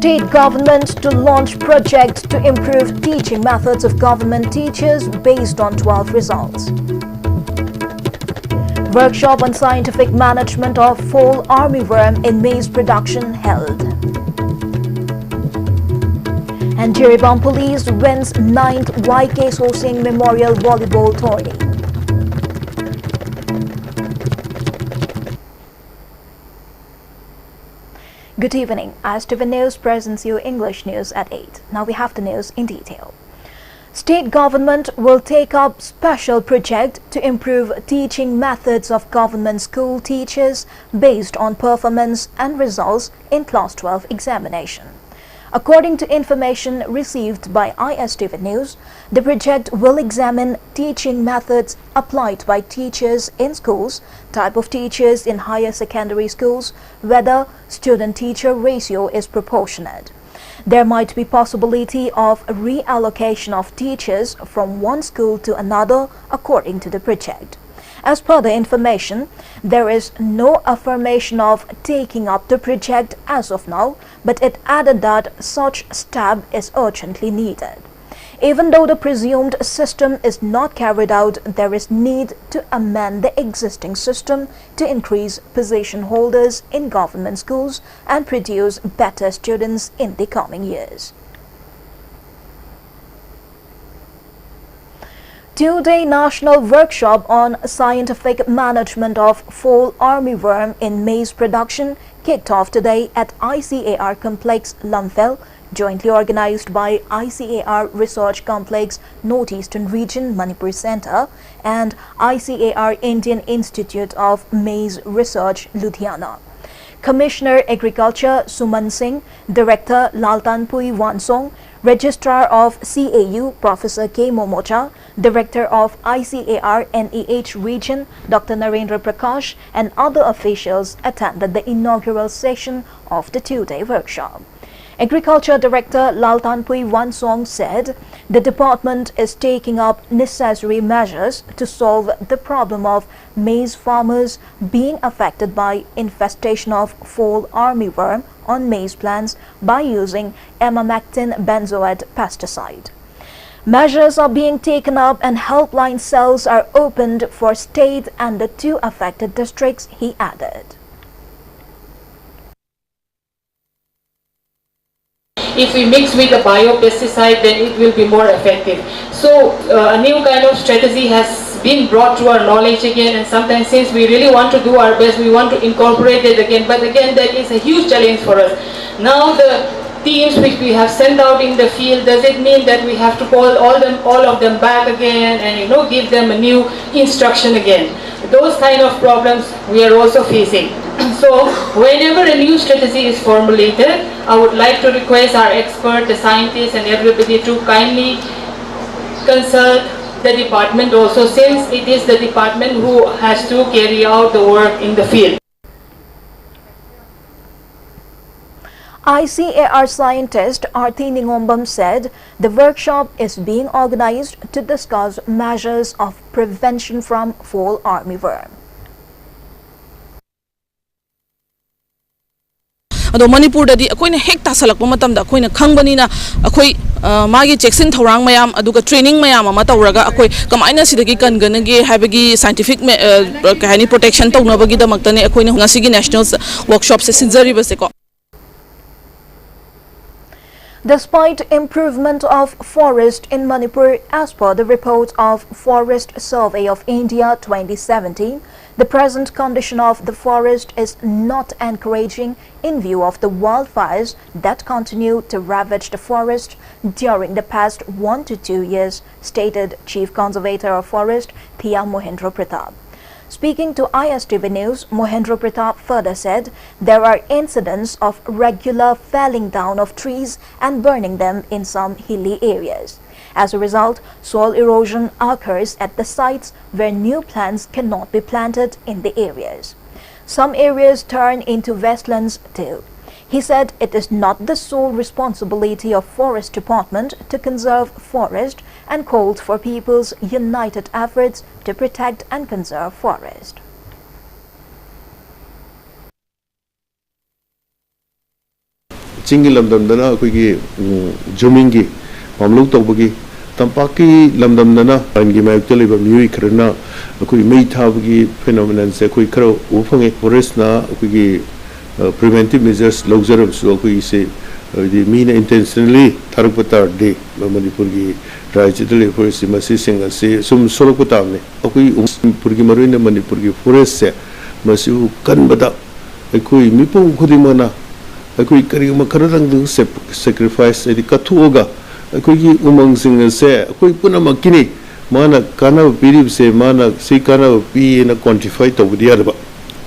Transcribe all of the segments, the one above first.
State government to launch project to improve teaching methods of government teachers based on 12 results. Workshop on scientific management of fall armyworm in maize production held. And Jiribam Police wins 9th YK Sosing Memorial Volleyball Tourney. Good evening. ISTV News presents you English news at 8. Now we have the news in detail. State government will take up special project to improve teaching methods of government school teachers based on performance and results in Class 12 examination. According to information received by ISTV News, the project will examine teaching methods applied by teachers in schools, type of teachers in higher secondary schools, whether student-teacher ratio is proportionate. There might be possibility of reallocation of teachers from one school to another according to the project. As per the information, there is no affirmation of taking up the project as of now, but it added that such step is urgently needed. Even though the presumed system is not carried out, there is need to amend the existing system to increase position holders in government schools and produce better students in the coming years. Two-day national workshop on scientific management of fall armyworm in maize production kicked off today at ICAR Complex Lamphel, jointly organized by ICAR Research Complex Northeastern Region Manipur Center and ICAR Indian Institute of Maize Research Ludhiana. Commissioner Agriculture Suman Singh, Director Laltanpui Wansong, Registrar of CAU Professor K. Momocha, Director of ICAR NEH Region Dr. Narendra Prakash and other officials attended the inaugural session of the two-day workshop. Agriculture Director Laltanpui Wansong said the department is taking up necessary measures to solve the problem of maize farmers being affected by infestation of fall armyworm on maize plants by using emamectin benzoate pesticide. Measures are being taken up and helpline cells are opened for state and the two affected districts, he added. If we mix with a biopesticide, then it will be more effective. So a new kind of strategy has been brought to our knowledge again, and sometimes since we really want to do our best, we want to incorporate it again, but again that is a huge challenge for us. Now the teams which we have sent out in the field, does it mean that we have to call all of them back again and give them a new instruction again? Those kind of problems we are also facing. So whenever a new strategy is formulated, I would like to request our expert, the scientists and everybody to kindly consult the department also, since it is the department who has to carry out the work in the field. ICAR scientist Arthi Ningombam said the workshop is being organized to discuss measures of prevention from fall armyworm. Ado Manipur dadi akoina hek tasalakpa matamda akoina khangbanina akoi magi cheksin thorang mayam aduga training mayam ama tawraga akoi kamaina sidagi kanganage habagi scientific kahani protection tawnabagi damaktane akoina ngasigi national workshop se sinjari base ko. Despite improvement of forest in Manipur as per the report of Forest Survey of India 2017, the present condition of the forest is not encouraging in view of the wildfires that continue to ravage the forest during the past 1 to 2 years, stated Chief Conservator of Forest Thia Mohendra Pratap. Speaking to ISTV News, Mohendra Pratap further said there are incidents of regular felling down of trees and burning them in some hilly areas. As a result, soil erosion occurs at the sites where new plants cannot be planted in the areas. Some areas turn into wastelands too. He said it is not the sole responsibility of Forest Department to conserve forest and called for people's united efforts to protect and conserve forest. Chingi Lamdamdana, Kugi Jumingi, Mamluk Tobugi, Tampaki Lamdamdana, and Gimakali, Mui Krana, Kui Meitabugi phenomenon, Sekui Ufangi, Foresna, Kugi preventive measures, Luxurum, so we say the mean intentionally Tarapatar Day, Manipurgi, Rajitali, Forest, Massing, say some Soloputami, Okui Purgi Marina, Manipurgi, Forest, Masu Kanbata, a Kui Mipo Kudimana, a Kui Karimakarang sacrifice, a Katuoga, a Kui Umang Singer say, a Kui Punamakini, Mana Kana believe say Mana, say Kana be in a quantified of the other.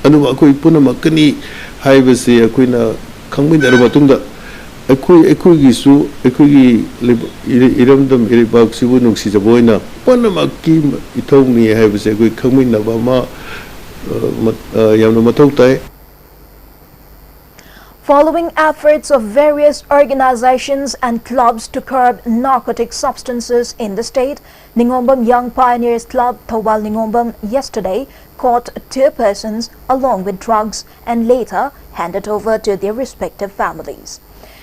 And Akui Punamakani. Haibasi Aquina Kangmin Arabatunda Equigisu Equigi Iramdam Iribak Sibunung Sisaboina Panamaki told me I have a good Kangmin Navama Yamatotai. Following efforts of various organizations and clubs to curb narcotic substances in the state, Ningombam Young Pioneers Club Thawal Ningombam yesterday caught 2 persons along with drugs and later handed over to their respective families.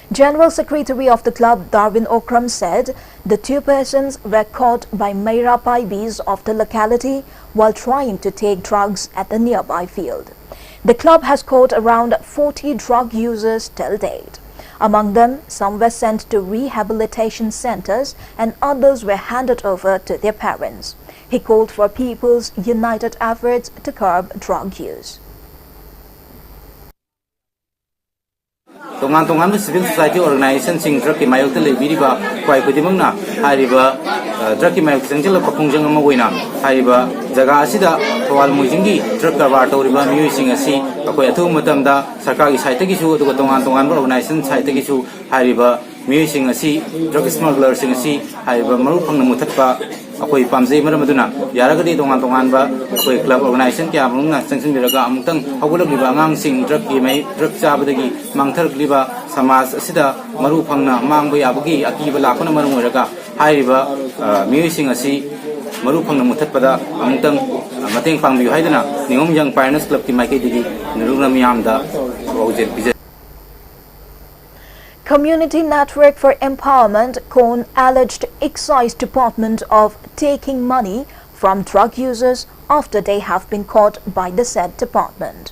General Secretary of the club Darwin Okram said the 2 persons were caught by Meira Paibis of the locality while trying to take drugs at the nearby field. The club has caught around 40 drug users till date. Among them, some were sent to rehabilitation centers and others were handed over to their parents. He called for people's united efforts to curb drug use. Tongan civil society organization sing drug ki mayok tele biriba kwai kudimangna hariba drug ki mayok sangchela papungjang ama oina hariba jaga asida thawal muijingi drug karbar toriba mioi sing asi akoi athu matamda sarkar gi site gi su aduga tongan organization site gi su hariba mioi sing asi drug smuggler sing asi hariba maru phangna muthatpa akoi pamjei maramaduna yaragadi tongan ba akoi club organization kya amungna sanction biraga amutang hawulak liba ngang sing drug ki mai drug chabadagi mangthar liba samaj asida maru phangna mangba yabagi akiba lakona maru moraga haiba mioi sing asi maru phangna muthatpada amutang mateng pangbiu haidana Ningom Young Pioneers Club ki maike digi nirugna miyamda waujet bijay. Community Network for Empowerment CON alleged Excise Department of taking money from drug users after they have been caught by the said department.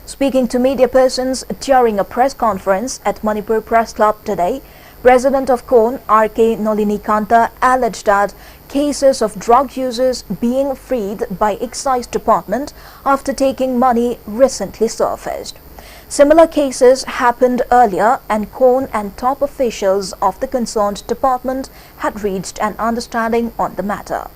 Speaking to media persons during a press conference at Manipur Press Club today, President of CON R.K. Nolinikanta alleged that cases of drug users being freed by Excise Department after taking money recently surfaced. Similar cases happened earlier and CON and top officials of the concerned department had reached an understanding on the matter.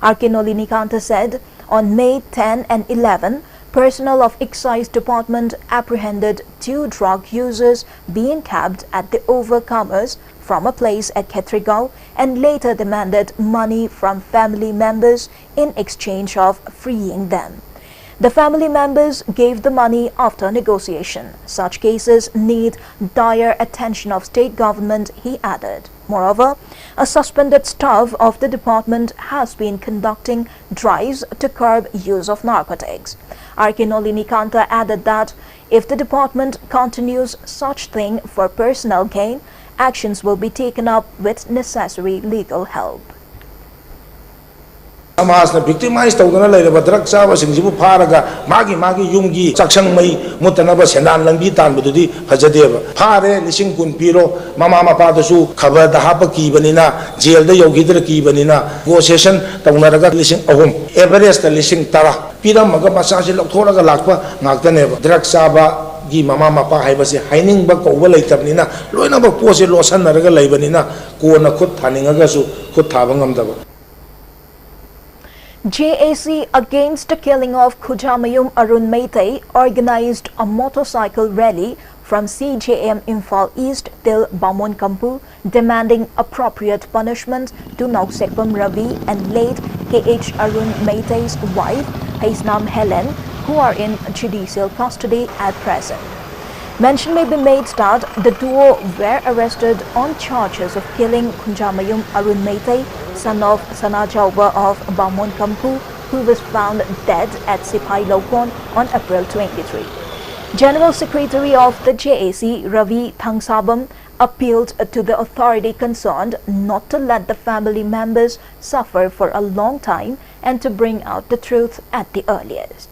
R.K. Nolinikanta said on May 10 and 11, personnel of Excise Department apprehended 2 drug users being cabbed at the Overcomers from a place at Ketrigao and later demanded money from family members in exchange of freeing them. The family members gave the money after negotiation. Such cases need dire attention of state government, he added. Moreover, a suspended staff of the department has been conducting drives to curb use of narcotics. R.K. Nolinikanta added that if the department continues such thing for personal gain, actions will be taken up with necessary legal help. Amasna victimized tawdana lairaba drug chaba singjibu pharaga magi yumgi chaksang mai mutanaba sendan langbi tanbududi phajadeba phare lising kun piro mama mapa dasu khabar da hapa ki banina jail da yogidra ki banina go session tawnaraga lising ahum everest lising tara piram maga masa se loktholaga lakpa ngaktaneba drug chaba gi mama mapa haibase haining ba ko walai tabnina loina ba pose losan naraga laibanina ko na khut thaninga su khut thabangam daba. JAC against the killing of Khujamayum Arun Meitei organized a motorcycle rally from CJM Imphal East till Bamon Kampu demanding appropriate punishment to Nauksekpam Ravi and late KH Arun Meitei's wife Haisnam Helen, who are in judicial custody at present. Mention may be made that the duo were arrested on charges of killing Khujamayum Arun Meitei, son of Sana Jauba of Bamon Kampu, who was found dead at Sipai Lokon on April 23. General Secretary of the JAC, Ravi Thangsabam, appealed to the authority concerned not to let the family members suffer for a long time and to bring out the truth at the earliest.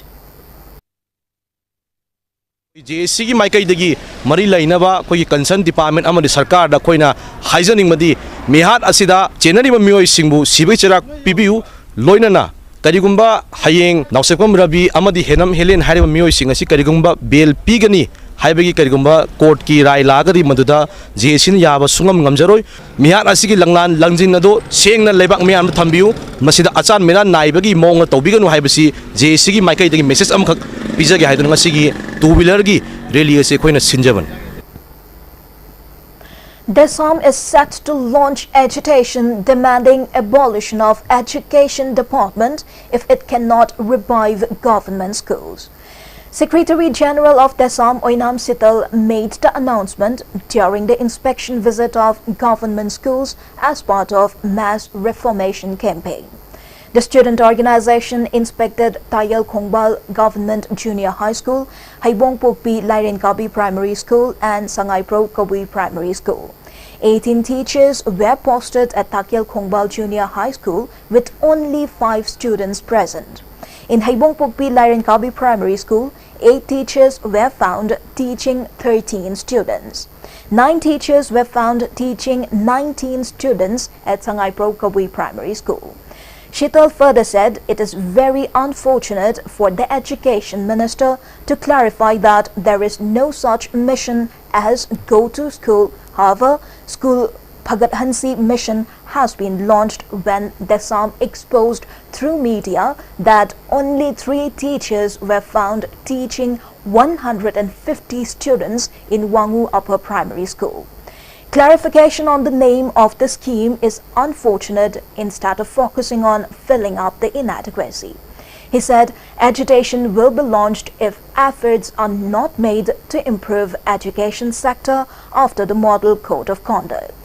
JAC की माइकईदगी मरी लैनबा कोई concern department अमदी सरकार दा कोइना हाइजनिंगमदी मिहात असिदा चेनरिबा मियोय सिंगबु सिबै चराक पिबियु लोइनना करिगुंबा हयेंग नाउसेकम Ravi अमदी हेनम Helen हारिबा मियोय सिंग असि करिगुंबा bell पिगनी हाइबगी करिगुंबा court की राय लागरी मदुदा JAC न याबा सुंगम ngамजरोय मिहात असिगी लंगलान लंजिन अदो सेंगना लेबाक मियाम थंबियु मसिदा अचान मेना नाइबगी मोंग तौबिगनु हाइबसी JAC की माइकईदगी मेसेज अमखक पिजगे हाइदुन ngасigi two-wheeler की रैली असे Koyna सिंजबन Desam is set to launch agitation demanding abolition of Education Department if it cannot revive government schools. Secretary General of Desam Oinam Sital made the announcement during the inspection visit of government schools as part of mass reformation campaign. The student organization inspected Tayal Khongbal Government Junior High School, Haibong Pokpi Lairen Kabi Primary School and Sangai Pro Kawi Primary School. 18 teachers were posted at Takyal Khongbal Junior High School with only 5 students present. In Haibong Pokpi Lairen Kabi Primary School, 8 teachers were found teaching 13 students. 9 teachers were found teaching 19 students at Sangai Pro Kawi Primary School. Shital further said it is very unfortunate for the Education Minister to clarify that there is no such mission as Go to School. However, School Bhagat Hansi mission has been launched when Desam exposed through media that only 3 teachers were found teaching 150 students in Wangu Upper Primary School. Clarification on the name of the scheme is unfortunate instead of focusing on filling up the inadequacy. He said agitation will be launched if efforts are not made to improve education sector after the Model Code of Conduct.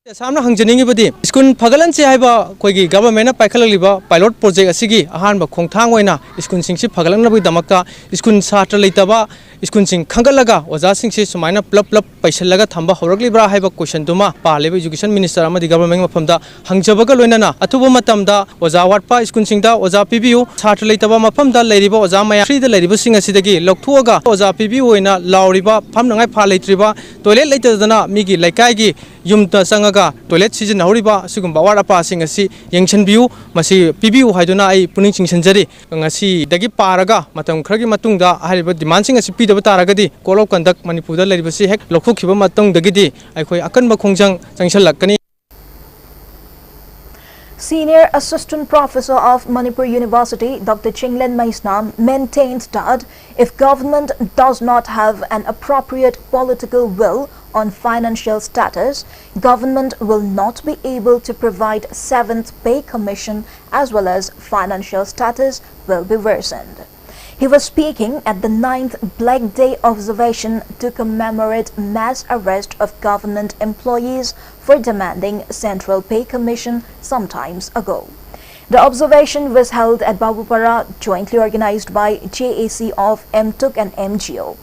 सामना हंजनिंग बदी school फगलन से हाइबा कोई government पाइखललिबा pilot project असिगी अहानबा खोंथांग ओइना school सिंग से फगलनबगी दमकता school छात्र लेतबा school सिंग खंगलगा ओजा सिंग से सुमाइना प्लप प्लप पैसलगा थंबा हौरकलिब्रा हाइबा question तुमा पालेबा education minister अमदी government मफमदा हंजबगा लोइनाना अथुबा मतमदा ओजा वाटपा स्कूल सिंगदा ओजा पिबियु छात्र लेतबा मफमदा लेरिबा ओजा मया फ्री दा लेरिबा सिंग असिदगी लौथुगा ओजा पिबियु ओइना लाउरिबा फमनंगाय फा लेत्रिबा टॉयलेट लेतदना मिगी लैकायगी युमता संगगा टॉयलेट सीजन हौरिबा सिगुंबा वारापा सिंग असि यंगछनबियु मसि पिबियु हाइदुना आई पुनिंग चिंगसनजरी ngasi dagi paraga matam khragi matungda hariba demand sing asi pidaba taragadi code of conduct manipurda leribasi hek lokhokhiba matang dagidi aikhoi akanba khongjang changsalakani. Senior Assistant Professor of Manipur University, Dr. Chinglen Maisnam, maintained that if government does not have an appropriate political will on financial status, government will not be able to provide 7th Pay Commission as well as financial status will be worsened. He was speaking at the 9th Black Day observation to commemorate mass arrest of government employees for demanding Central Pay Commission some times ago. The observation was held at Babupara, jointly organized by JAC of MTUC and MGO.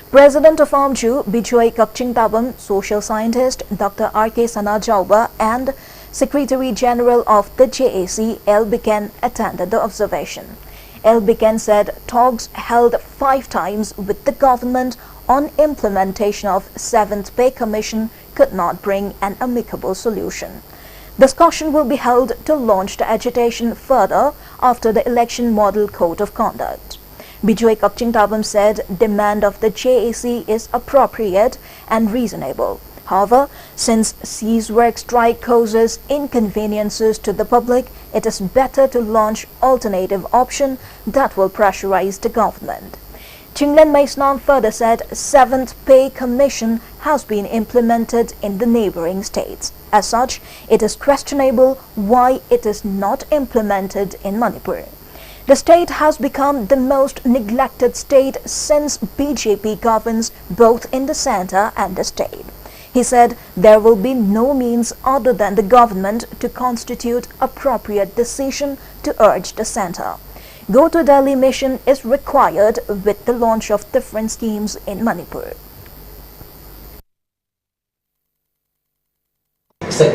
President of AMJU, Bijoy Kakchingtabam, social scientist Dr. R.K. Sanajauba and Secretary General of the JAC, L. Biken, attended the observation. L. Biken said talks held 5 times with the government on implementation of 7th Pay Commission could not bring an amicable solution. Discussion will be held to launch the agitation further after the election model code of conduct. Bijoy Kakchingtabam said demand of the JAC is appropriate and reasonable. However, since cease work strike causes inconveniences to the public, it is better to launch alternative option that will pressurize the government. Chinglen Maisnam further said 7th Pay Commission has been implemented in the neighboring states. As such, it is questionable why it is not implemented in Manipur. The state has become the most neglected state since BJP governs both in the center and the state. He said there will be no means other than the government to constitute appropriate decision to urge the center. Go to Delhi mission is required with the launch of different schemes in Manipur.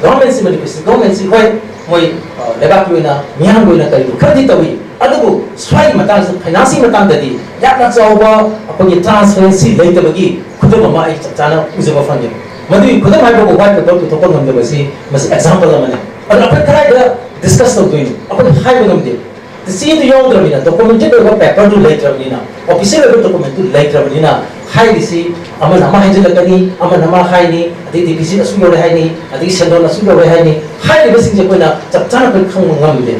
Government moi lebak yoina miyam goina kai khadi tawi adugu swai matang financing matang dadi yakna chawa apagi transparency leitabagi khudam ma ai chana uzaba fangin madu khudam hai ko white paper to tokon namde basi masi example amane adu apai khai da discuss to doing apai hai namde the see the young dramina documented paper to leitabina official document to leitabina hai disi aman ama hai jalakani aman ama hai ni adi dibisi asu yore hai ni adi sendon asu yore hai ni hai de basing je koina chap chana ko khang ngamde.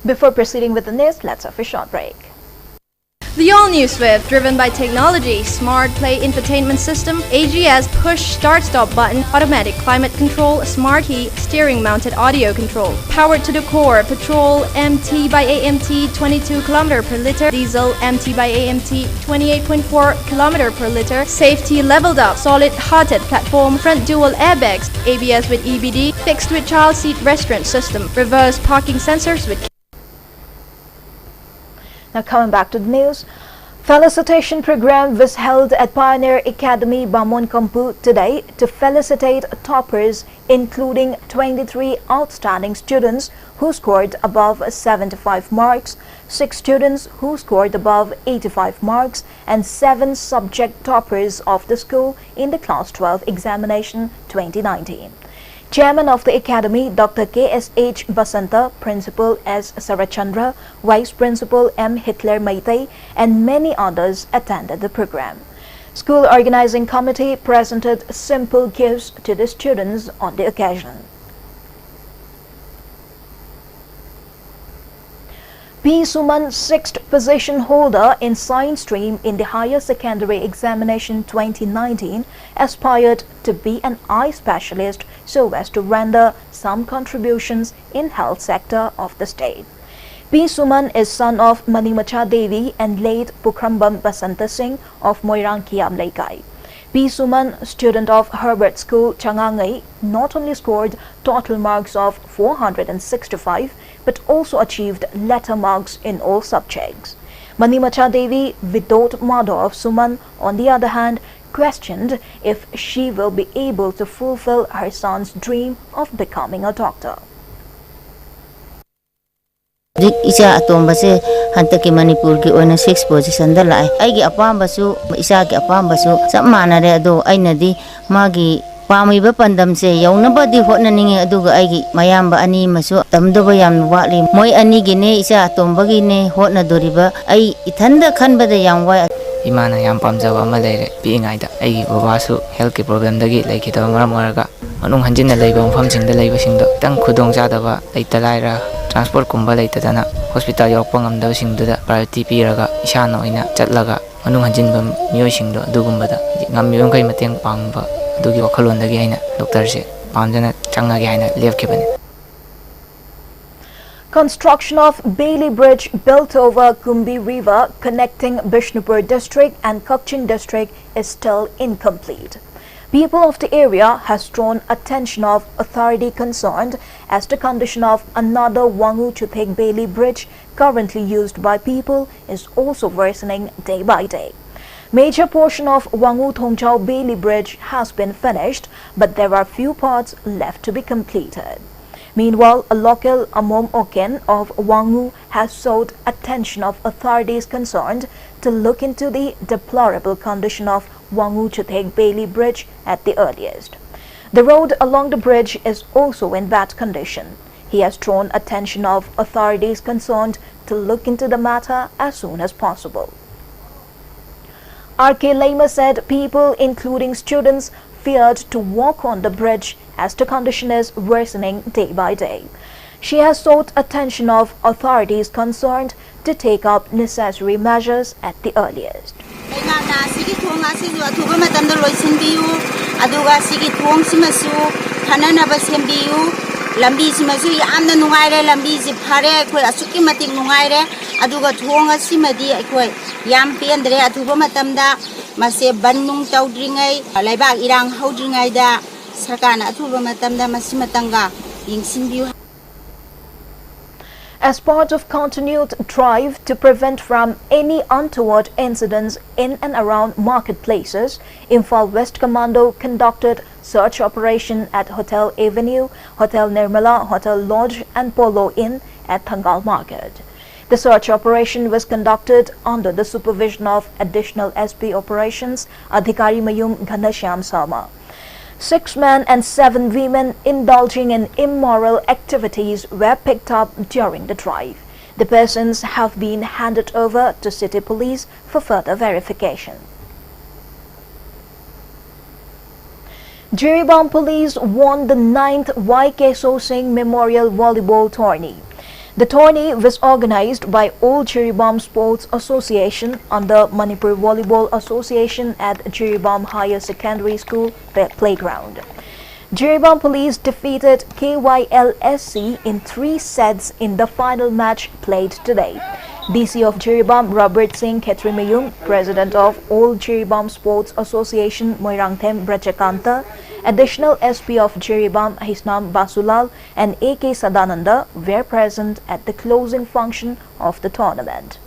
Before proceeding with the news, let's have a short break. The all-new Swift, driven by technology, Smart Play infotainment system, AGS push start-stop button, automatic climate control, Smart Heat, steering mounted audio control, powered to the core, petrol MT by AMT 22 km per liter, diesel MT by AMT 28.4 km per liter, safety leveled up, solid hearted platform, front dual airbags, ABS with EBD, fixed with child seat restraint system, reverse parking sensors with. Now coming back to the news, felicitation program was held at Pioneer Academy, Bamon Kampu today to felicitate toppers, including 23 outstanding students who scored above 75 marks, 6 students who scored above 85 marks, and 7 subject toppers of the school in the Class 12 examination 2019. Chairman of the Academy, Dr. K.S.H. Basanta, Principal S. Sarachandra, Vice Principal M. Hitler Maitei, and many others attended the program. School Organizing Committee presented simple gifts to the students on the occasion. P. Suman, 6th position holder in Science stream in the Higher Secondary Examination 2019, aspired to be an eye specialist so as to render some contributions in health sector of the state. P. Suman is son of Manimacha Devi and late Pukrambam Basanta Singh of Moirang Kiam Laikai. P. Suman, student of Herbert School, Changangai, not only scored total marks of 465 but also achieved letter marks in all subjects. Manimacha Devi, widowed mother of Suman, on the other hand, questioned if she will be able to fulfill her son's dream of becoming a doctor. Isa atomba se hantaki Manipur ki oina 6th position da lai aigi apamba su isa ki apamba su sab manare ado aina di magi pami ba pandam se yauna ba di hotna ninge aduga aigi mayamba ani masu tamdo ba yam wali moi ani gi ne isa atomba gi ne hotna doriba ai ithanda khanba da yam wa imana yam pamjawa ma leire pi ngai da aigi baba su health ki problem dagi leiki da maram waraga manung hanjinna leiba mfam sing da leiba sing da tang khudong ja da ba leita laira transport kumba leitadana hospital yokpa ngamdaba singduda priority piraga isana oina chatlaga manung hanjinba miyoi singdo adugumbada ngamiyong kai mateng pangba adugi wakhalondagi aina doctor se pamjana changagi aina lefkebani. Construction of Bailey Bridge built over Kumbi River connecting Bishnupur district and Kakching district is still incomplete. People of the area has drawn attention of authority concerned as the condition of another Wangu Chuthek Bailey Bridge currently used by people is also worsening day by day. Major portion of Wangu Thongchau Bailey Bridge has been finished, but there are few parts left to be completed. Meanwhile, a local Amom Oken of Wangu has sought attention of authorities concerned to look into the deplorable condition of Wangu Chuthek Bailey Bridge at the earliest. The road along the bridge is also in bad condition. He has drawn attention of authorities concerned to look into the matter as soon as possible. R.K. Lema said people, including students, feared to walk on the bridge as the condition is worsening day by day. She has sought attention of authorities concerned to take up necessary measures at the earliest. Lambi simasu yamna nungaire lambi si phare khoi asuki matik nungaire aduga thonga simadi khoi yam pendre athuba matamda mase bannung tawdringai laibak irang haudringai da sarkana athuba matamda masimatanga yingsinbiu. As part of continued drive to prevent from any untoward incidents in and around marketplaces, Imphal West Commando conducted search operation at Hotel Avenue, Hotel Nirmala, Hotel Lodge and Polo Inn at Thangal Market. The search operation was conducted under the supervision of Additional SP Operations Adhikari Mayum Ghanashyam Sarma. 6 men and 7 women indulging in immoral activities were picked up during the drive. The persons have been handed over to City Police for further verification. Jiribam Police won the 9th YK So Singh Memorial Volleyball Tourney. The tourney was organized by Old Jiribam Sports Association under Manipur Volleyball Association at Jiribam Higher Secondary School Playground. Jiribam Police defeated KYLSC in 3 sets in the final match played today. DC of Jiribam Robert Singh Khetrimayum, President of Old Jiribam Sports Association Moirangthem Brachakanta, Additional SP of Jiribam Hisnam Basulal and AK Sadananda were present at the closing function of the tournament.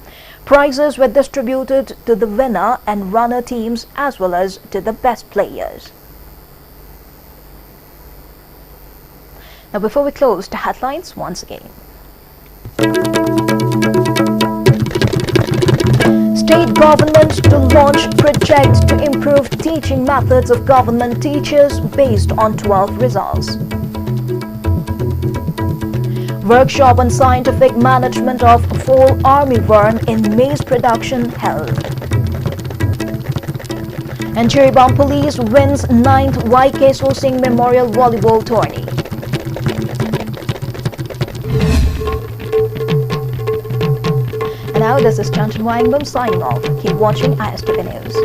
Prizes were distributed to the winner and runner teams as well as to the best players. Now before we close, the headlines once again. State government to launch project to improve teaching methods of government teachers based on 12 results. Workshop on scientific management of fall armyworm in maize production held. And Jiribam Police wins 9th YK So Singh Memorial Volleyball Tourney. And now this is Chanchan Waingbum signing off. Keep watching ISTV News.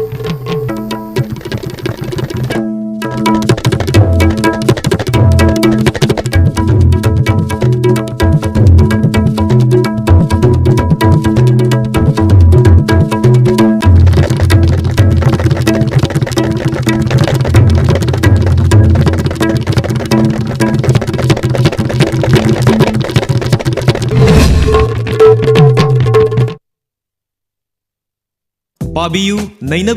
Pabiyu Naina